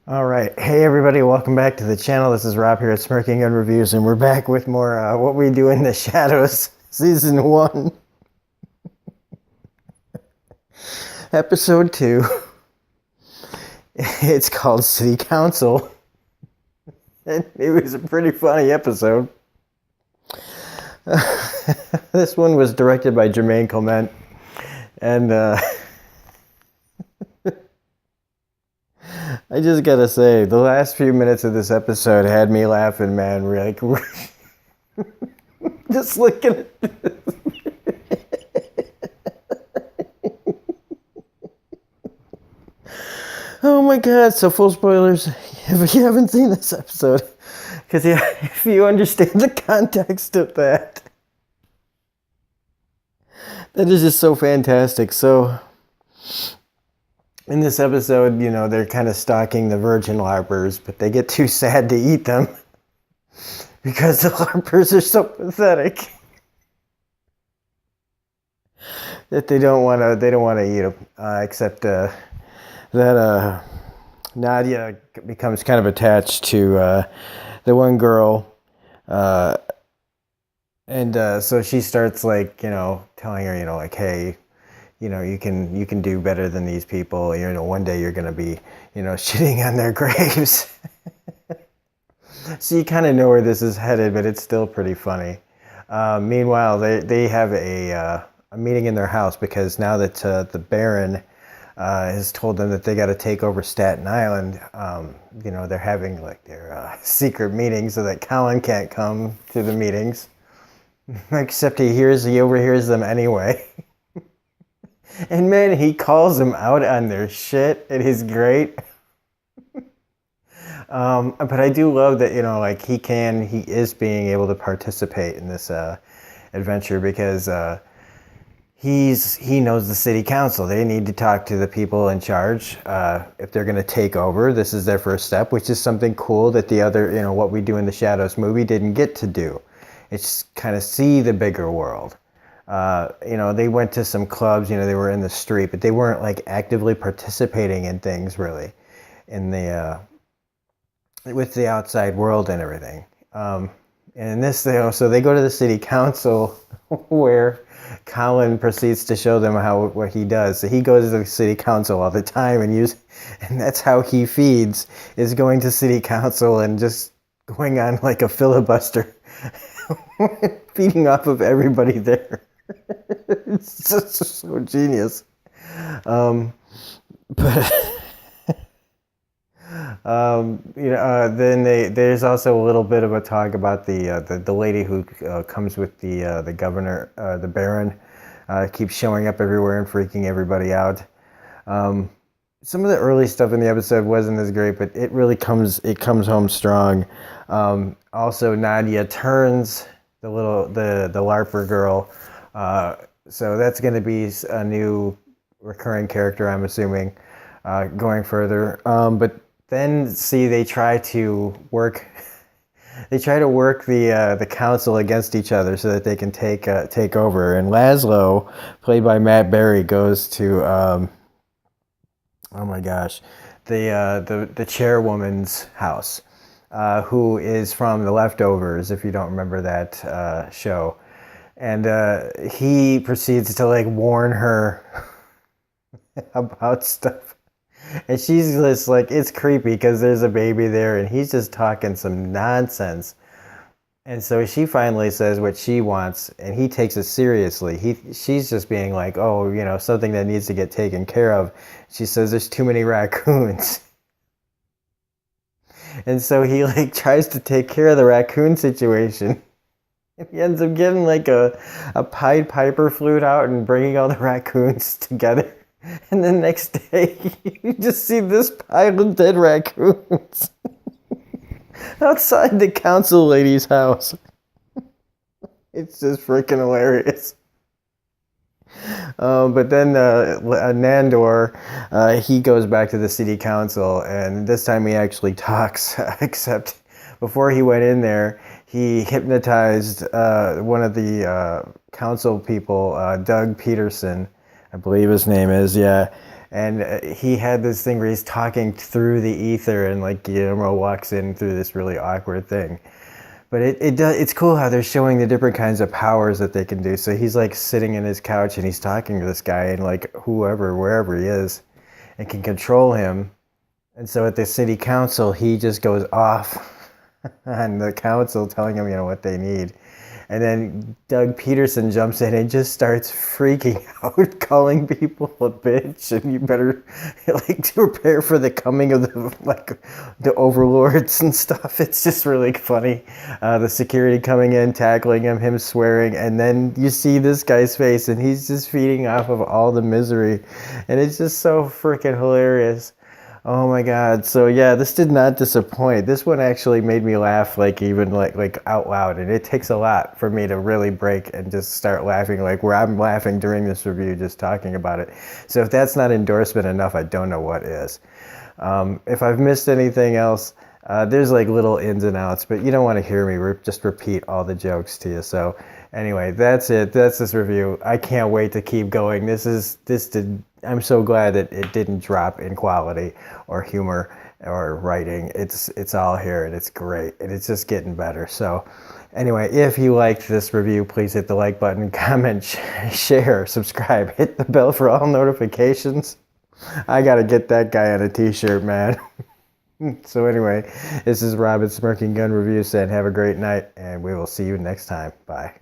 All right. Hey, everybody. Welcome back to the channel. This is Rob here at Smirking Gun Reviews, and we're back with more What We Do in the Shadows, Season 1, Episode 2. It's called City Council. And it was a pretty funny episode. This one was directed by Jermaine Clement, and I just gotta say, the last few minutes of this episode had me laughing, man. We're like, just looking at this. Oh my god, so full spoilers if you haven't seen this episode. Because if you understand the context of that is just so fantastic. So, in this episode, you know, they're kind of stalking the virgin LARPers, but they get too sad to eat them because the LARPers are so pathetic that they don't want to eat them. Except that Nadia becomes kind of attached to the one girl, and so she starts, like, you know, telling her, you know, like, hey, you know, you can do better than these people. You know, one day you're gonna be, you know, shitting on their graves. So you kind of know where this is headed, but it's still pretty funny. Meanwhile, they have a meeting in their house because now that the Baron has told them that they got to take over Staten Island, you know, they're having like their secret meeting so that Colin can't come to the meetings. Except he overhears them anyway. And man, he calls them out on their shit. It is great. But I do love that, you know, like he is being able to participate in this adventure because he knows the city council. They need to talk to the people in charge if they're going to take over. This is their first step, which is something cool that the other, you know, What We Do in the Shadows movie didn't get to do. It's kind of see the bigger world. You know, they went to some clubs, you know, they were in the street, but they weren't like actively participating in things really in the with the outside world and everything. And in this, so they go to the city council where Colin proceeds to show them what he does. So he goes to the city council all the time and that's how he feeds, is going to city council and just going on like a filibuster, feeding off of everybody there. It's just so genius. But you know, then there's also a little bit of a talk about the lady who comes with the governor, the Baron, keeps showing up everywhere and freaking everybody out. Some of the early stuff in the episode wasn't as great, but it really comes home strong. Also, Nadia turns the LARPer girl. So that's going to be a new recurring character, I'm assuming, going further. But then, they try to work the council against each other so that they can take over. And Laszlo, played by Matt Berry, goes to oh my gosh, the chairwoman's house, who is from The Leftovers, if you don't remember that show. And he proceeds to like warn her about stuff. And she's just like, it's creepy because there's a baby there and he's just talking some nonsense. And so she finally says what she wants and he takes it seriously. She's just being like, oh, you know, something that needs to get taken care of. She says there's too many raccoons. And so he like tries to take care of the raccoon situation. He ends up getting like a Pied Piper flute out and bringing all the raccoons together. And the next day, you just see this pile of dead raccoons outside the council lady's house. It's just freaking hilarious. But then Nandor, he goes back to the city council, and this time he actually talks, except before he went in there, he hypnotized one of the council people, Doug Peterson, I believe his name is, yeah. And he had this thing where he's talking through the ether, and like Guillermo walks in through this really awkward thing. But it's cool how they're showing the different kinds of powers that they can do. So he's like sitting in his couch and he's talking to this guy, and like whoever, wherever he is, and can control him. And so at the city council, he just goes off on the council telling him, what they need. And then Doug Peterson jumps in and just starts freaking out, calling people a bitch, and you better like prepare for the coming of the overlords and stuff. It's just really funny. The security coming in, tackling him swearing, and then you see this guy's face, and he's just feeding off of all the misery, and it's just so freaking hilarious. Oh my God. So yeah, this did not disappoint. This one actually made me laugh even out loud, and it takes a lot for me to really break and just start laughing where I'm laughing during this review just talking about it. So if that's not endorsement enough, I don't know what is. If I've missed anything else, there's little ins and outs, but you don't want to hear me just repeat all the jokes to you. So anyway, that's it. That's this review. I can't wait to keep going. I'm so glad that it didn't drop in quality or humor or writing. It's all here, and it's great, and it's just getting better. So anyway, if you liked this review, please hit the like button, comment, share, subscribe, hit the bell for all notifications. I gotta get that guy on a t-shirt, man. So anyway, this is Rob at Smirking Gun Review saying have a great night, and we will see you next time. Bye.